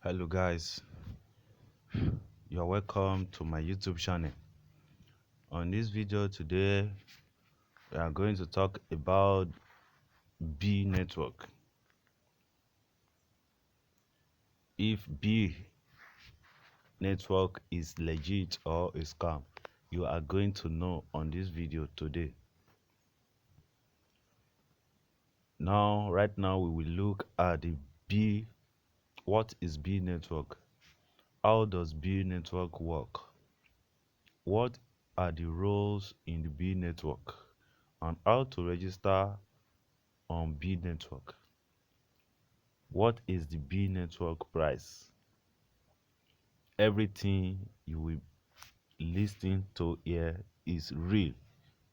Hello guys, you're welcome to my YouTube channel. On this video today we are going to talk about B network. If B network is legit or a scam, you are going to know on this video today. Right now we will look at what is B network? How does B network work? What are the roles in the B network? And how to register on B network? What is the B network price? Everything you will listen to here is real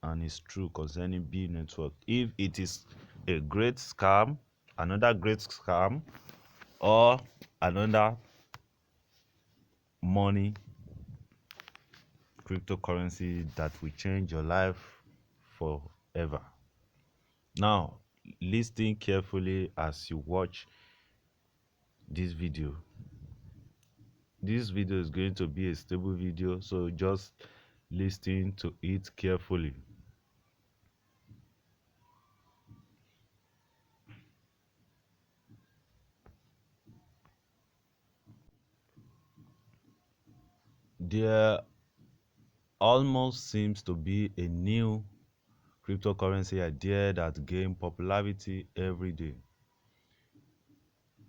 and is true concerning B network. If it is a great scam, another great scam, or another money cryptocurrency that will change your life forever. Now, listen carefully as you watch this video. This video is going to be a stable video, so just listen to it carefully. There almost seems to be a new cryptocurrency idea that gains popularity every day.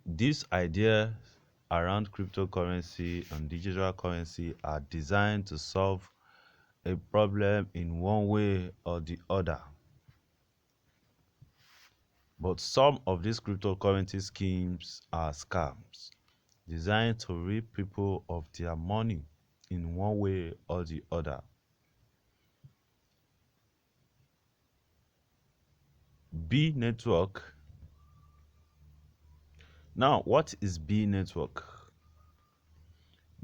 These ideas around cryptocurrency and digital currency are designed to solve a problem in one way or the other. But some of these cryptocurrency schemes are scams designed to rid people of their money in one way or the other. B network. Now, what is B network?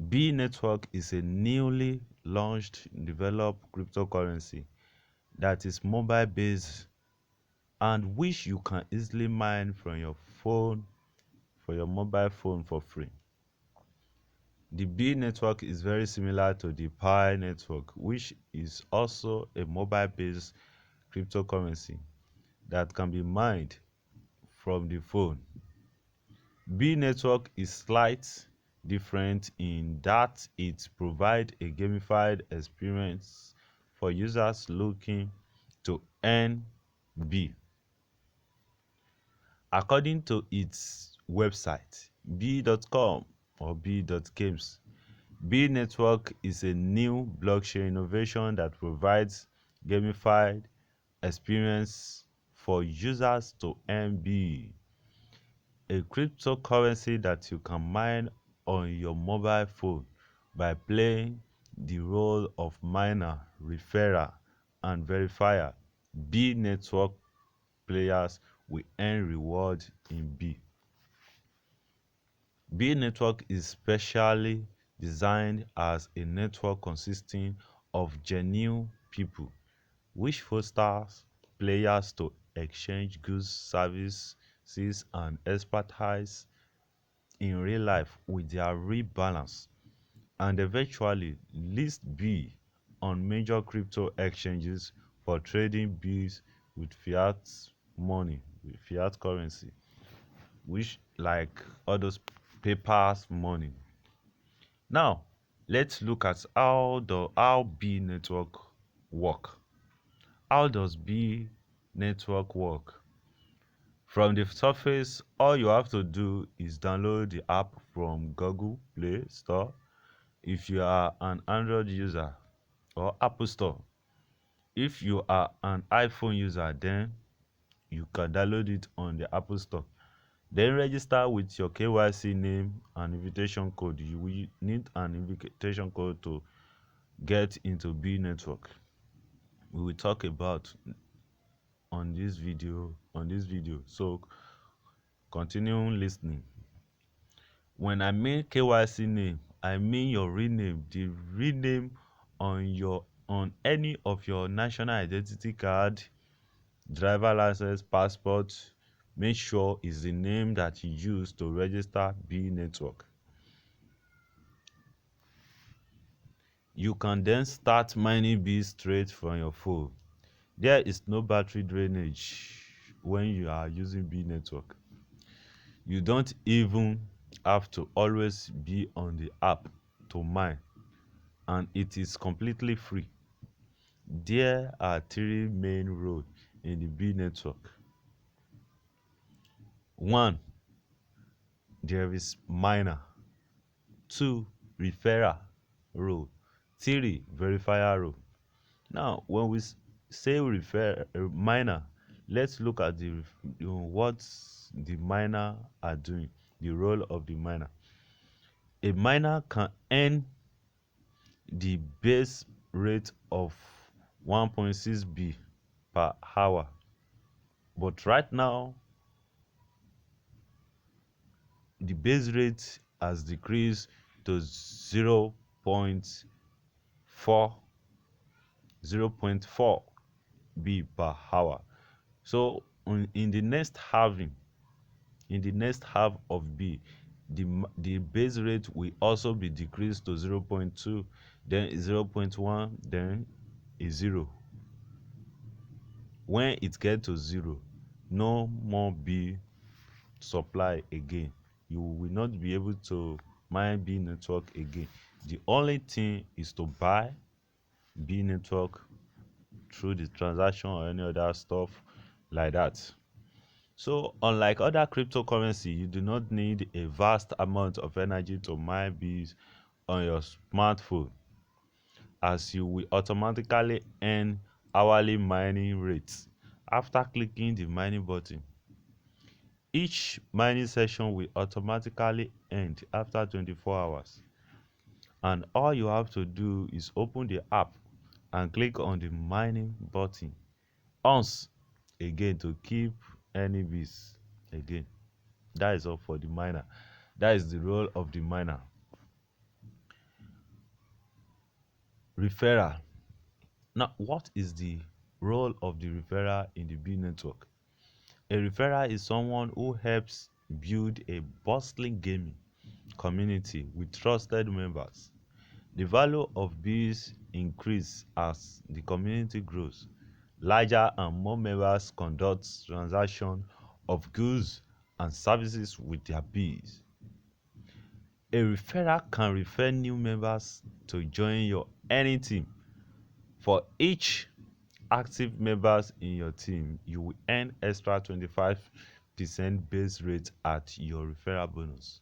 B network is a newly launched developed cryptocurrency that is mobile based and which you can easily mine from your phone, for your mobile phone for free. The B network is very similar to the Pi network, which is also a mobile based cryptocurrency that can be mined from the phone. B network is slightly different in that it provides a gamified experience for users looking to earn B. According to its website, b.com or b.games, B network is a new blockchain innovation that provides gamified experience for users to earn B, a cryptocurrency that you can mine on your mobile phone by playing the role of miner, referrer, and verifier. B network players will earn rewards in B. B network is specially designed as a network consisting of genuine people, which fosters players to exchange goods, services, and expertise in real life with their real balance, and eventually list B on major crypto exchanges for trading Bs with fiat money, with fiat currency, which like all those papers money. Now, let's look at how B network work. How does B network work? From the surface, all you have to do is download the app from Google Play Store if you are an Android user, or Apple Store. If you are an iPhone user, then you can download it on the Apple Store. Then register with your KYC name and invitation code. You will need an invitation code to get into B network. We will talk about on this video. So continue listening. When I mean KYC name, I mean your real name, the real name on any of your national identity card, driver license, passport. Make sure is the name that you use to register B network. You can then start mining bees straight from your phone. There is no battery drainage when you are using bee network. You don't even have to always be on the app to mine, and it is completely free. There are three main roles in the bee network. One, there is miner. Two, referrer role. Three, verifier role. Now, when we say refer miner, let's look at what the miner are doing, the role of the miner. A miner can earn the base rate of 1.6 B per hour, but right now the base rate has decreased to 0.4 B per hour. So in the next halving, in the next half of B, the base rate will also be decreased to 0.2, then 0.1, then a 0. When it gets to 0, no more B supply again. You will not be able to mine B network again. The only thing is to buy B network through the transaction or any other stuff like that. So unlike other cryptocurrency, you do not need a vast amount of energy to mine bees on your smartphone, as you will automatically earn hourly mining rates after clicking the mining button. Each mining session will automatically end after 24 hours, and all you have to do is open the app and click on the mining button once again to keep any bees again. That is all for the miner. That is the role of the miner. Referral. Now, what is the role of the referral in the bee network? A referral is someone who helps build a bustling gaming community with trusted members. The value of bees increases as the community grows. Larger and more members conduct transactions of goods and services with their bees. A referral can refer new members to join your earning team. For each active members in your team, you will earn extra 25% base rate at your referral bonus.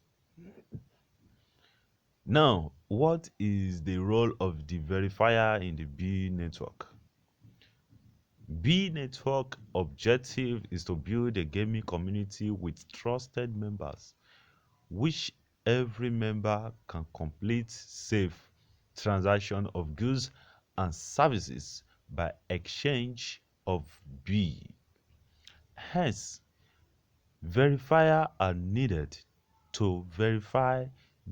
Now, what is the role of the verifier in the B network? B network objective is to build a gaming community with trusted members, which every member can complete safe transaction of goods and services by exchange of B. Hence, verifiers are needed to verify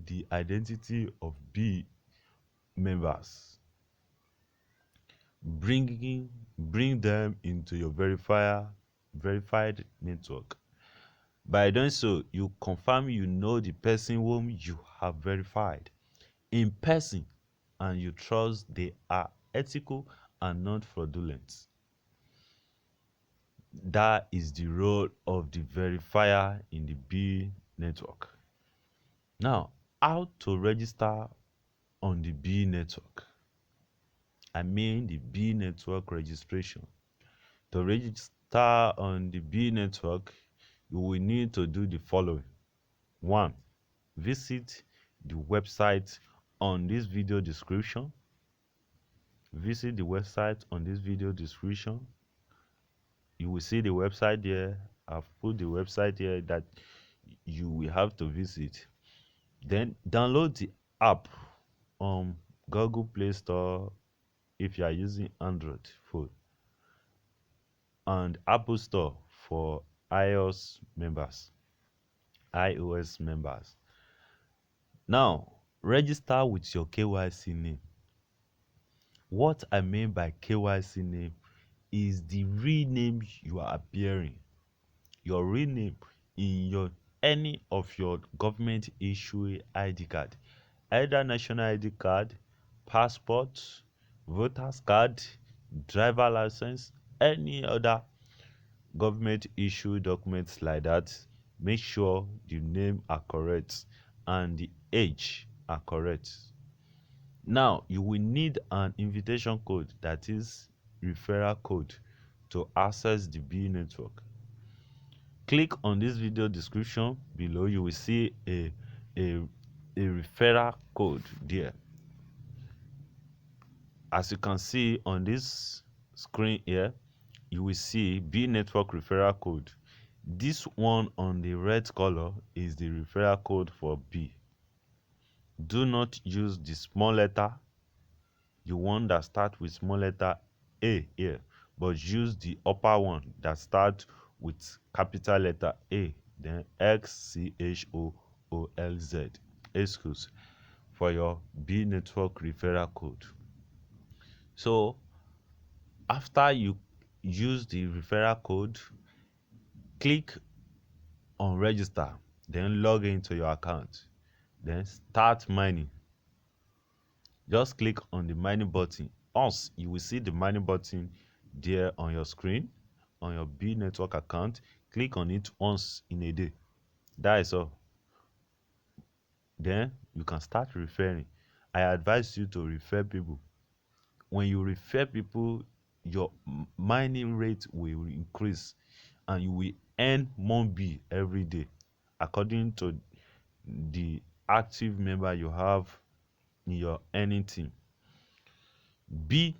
the identity of B members. Bring them into your verified network. By doing so, you confirm you know the person whom you have verified in person, and you trust they are ethical and not fraudulent. That is the role of the verifier in the B network. Now, how to register on the B network? I mean the B network registration. To register on the B network, you will need to do the following. 1. Visit the website on this video description. Visit the website on this video description. You will see the website there. I've put the website here that you will have to visit. Then download the app on Google Play Store if you are using Android phone, and Apple Store for iOS members. Now, register with your KYC name. What I mean by KYC name is the real name you are appearing. Your real name in any of your government issue ID card, either national ID card, passport, voter's card, driver license, any other government issue documents like that. Make sure the name are correct and the age are correct. Now you will need an invitation code, that is referral code, to access the B network. Click on this video description below. You will see a, a referral code there. As you can see on this screen here, you will see B network referral code. This one on the red color is the referral code for B. Do not use the small letter, the one that starts with small letter A here, but use the upper one that starts with capital letter A, then Xchoolz, Aschoolz, for your B network referral code. So after you use the referral code, click on register, then log into your account, then start mining. Just click on the mining button. Once you will see the mining button there on your screen on your B network account. Click on it once in a day. That is all. Then you can start referring. I advise you to refer people. When you refer people, your mining rate will increase and you will earn more B every day according to the active member you have in your earning team. B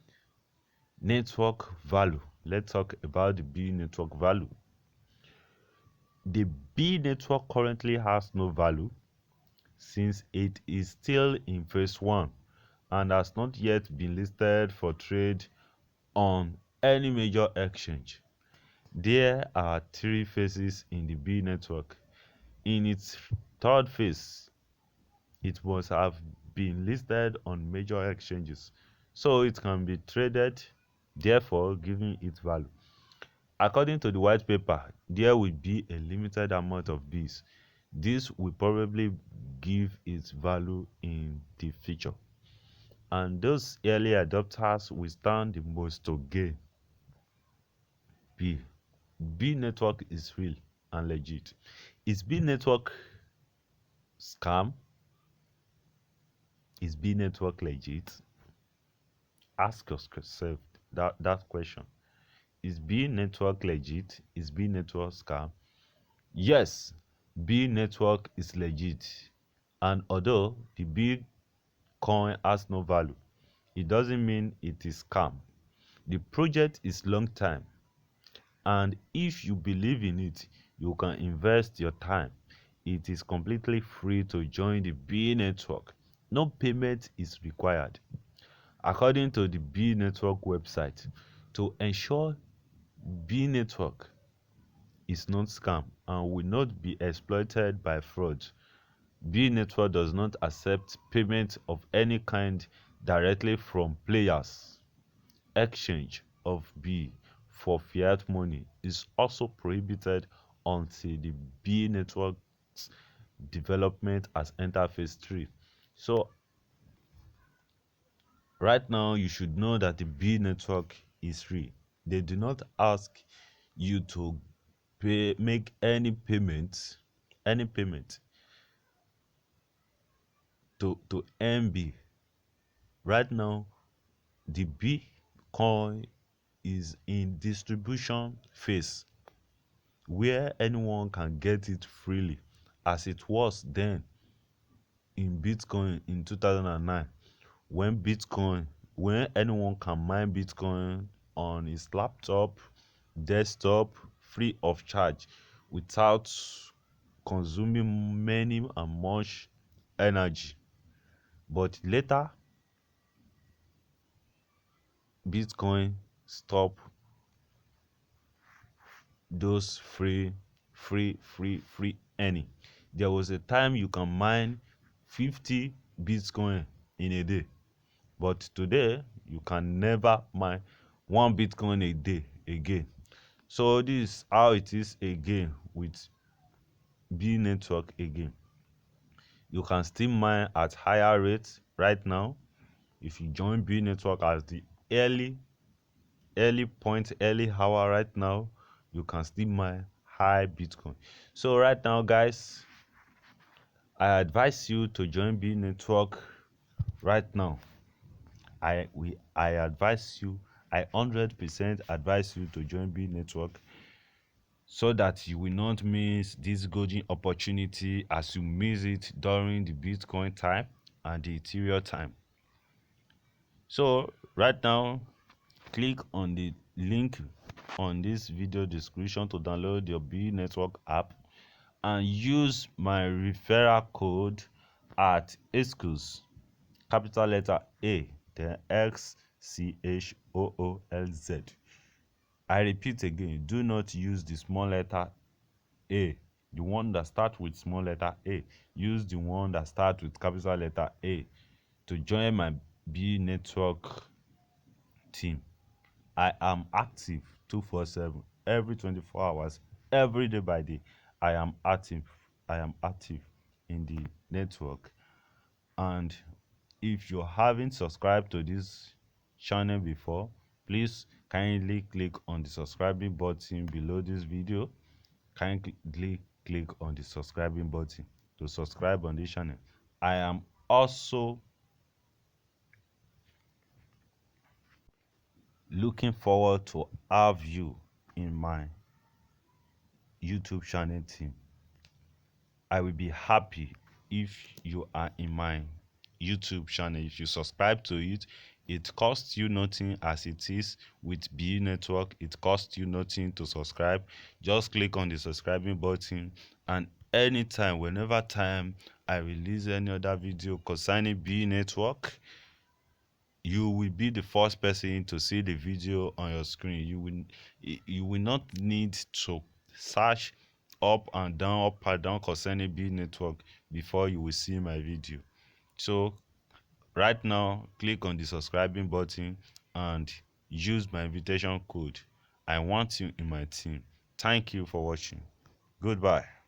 network value. Let's talk about the B network value. The B network currently has no value since it is still in phase 1 and has not yet been listed for trade on any major exchange. There are 3 phases in the B network. In its third phase, it must have been listed on major exchanges so it can be traded, therefore giving its value. According to the white paper, there will be a limited amount of Bs. This will probably give its value in the future, and those early adopters will stand the most to gain. B network is real and legit. Is B network scam? Is B network legit? Ask yourself that question. Is B network legit? Is B network scam? Yes, B network is legit, and although the Bitcoin has no value, it doesn't mean it is scam. The project is long time, and if you believe in it, you can invest your time. It is completely free to join the B network. No payment is required. According to the B network website, to ensure B network is not scam and will not be exploited by fraud, B network does not accept payment of any kind directly from players. Exchange of B for fiat money is also prohibited until the B network's development has entered phase 3. So right now you should know that the B network is free. They do not ask you to make any payment to MB. Right now the Bitcoin is in distribution phase where anyone can get it freely, as it was then in Bitcoin in 2009, when anyone can mine Bitcoin on his laptop, desktop, free of charge, without consuming many and much energy. But later Bitcoin stopped those free earning. There was a time you can mine 50 Bitcoin in a day, but today you can never mine 1 Bitcoin a day again. So this is how it is again with B network again. You can still mine at higher rates right now, If you join B Network as the early hour right now, you can still mine high Bitcoin. So right now, guys, I advise you to join B Network right now. I advise you, I 100% advise you to join B Network so that you will not miss this golden opportunity as you miss it during the Bitcoin time and the Ethereum time. So right now, click on the link on this video description to download your B Network app and use my referral code at Aschoolz, capital letter A, then XCHOOLZ. I repeat again, do not use the small letter A, the one that starts with small letter A. Use the one that starts with capital letter A to join my B Network team. I am active 247 every 24 hours, every day by day. I am active. I am active in the network. And if you haven't subscribed to this channel before, please kindly click on the subscribing button below this video. Kindly click on the subscribing button to subscribe on this channel. I am also looking forward to have you in my YouTube channel team. I will be happy if you are in my YouTube channel. If you subscribe to it, it costs you nothing as it is with B Network. It costs you nothing to subscribe. Just click on the subscribing button, and anytime, whenever time I release any other video concerning B Network, you will be the first person to see the video on your screen. You will not need to search up and down concerning B Network before you will see my video. So right now, click on the subscribing button and use my invitation code. I want you in my team. Thank you for watching. Goodbye.